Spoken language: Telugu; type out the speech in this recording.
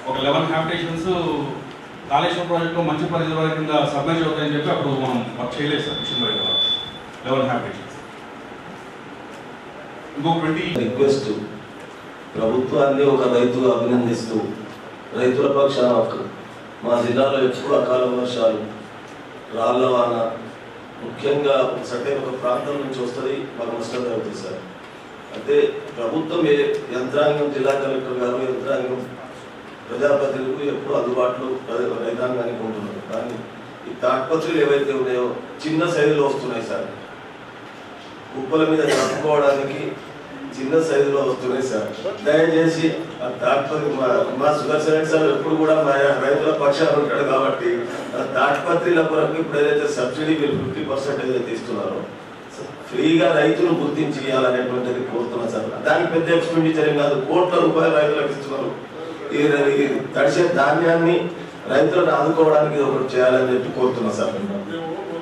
ఒక 11 హ్యాబిటేషన్స్ కాళేశ్వరం ప్రాజెక్టులో మంచి పరిధిలో కింద సబ్మెర్జ్ అవుతాయని చెప్పి అప్పుడు మనం వర్క్ చేయలేదు సార్ మిషన్ బై 11 హ్యాబిటేషన్స్. ఇంకో 20 రిక్వెస్ట్ ప్రభుత్వాన్ని ఒక రైతుగా అభినందిస్తూ రైతుల పక్షాన మా జిల్లాలో ఎప్పుడు అకాల వర్షాలు రాళ్ల వాన ముఖ్యంగా ఒక ప్రాంతం నుంచి వస్తుంది మాకు నష్టం జరుగుతుంది సార్. అంటే ప్రభుత్వం యంత్రాంగం జిల్లా కలెక్టర్ గారు యంత్రాంగం ప్రజాప్రతినిధులు ఎప్పుడు అందుబాటులో రైతాంగానికి ఉంటున్నారు. కానీ ఈ తాడ్పత్రులు ఏవైతే ఉన్నాయో చిన్న సైజులో వస్తున్నాయి సార్. కుప్పల మీద కట్టుకోవడానికి చిన్న సైజులో వస్తున్నాయి సార్. దయచేసి ఆ తాడ్పత్రి మా సుదర్శన్ సార్ ఎప్పుడు కూడా మా రైతుల పక్షాన ఉంటాడు కాబట్టి తాడ్పత్రిల కొరకు ఇప్పుడు ఏదైతే సబ్సిడీ మీరు 50% ఏదైతే ఇస్తున్నారో ఫ్రీగా రైతులు గుర్తించి ఇవ్వాలనేటువంటిది కోరుతున్నారు సార్. దానికి పెద్ద ఎక్స్పెండిచర్ ఏం కాదు, కోట్ల రూపాయలు రైతులకు ఇస్తున్నారు. ఈ తడిసే ధాన్యాన్ని రైతులను ఆదుకోవడానికి ఒకటి చేయాలని చెప్పి కోరుతున్నా సార్.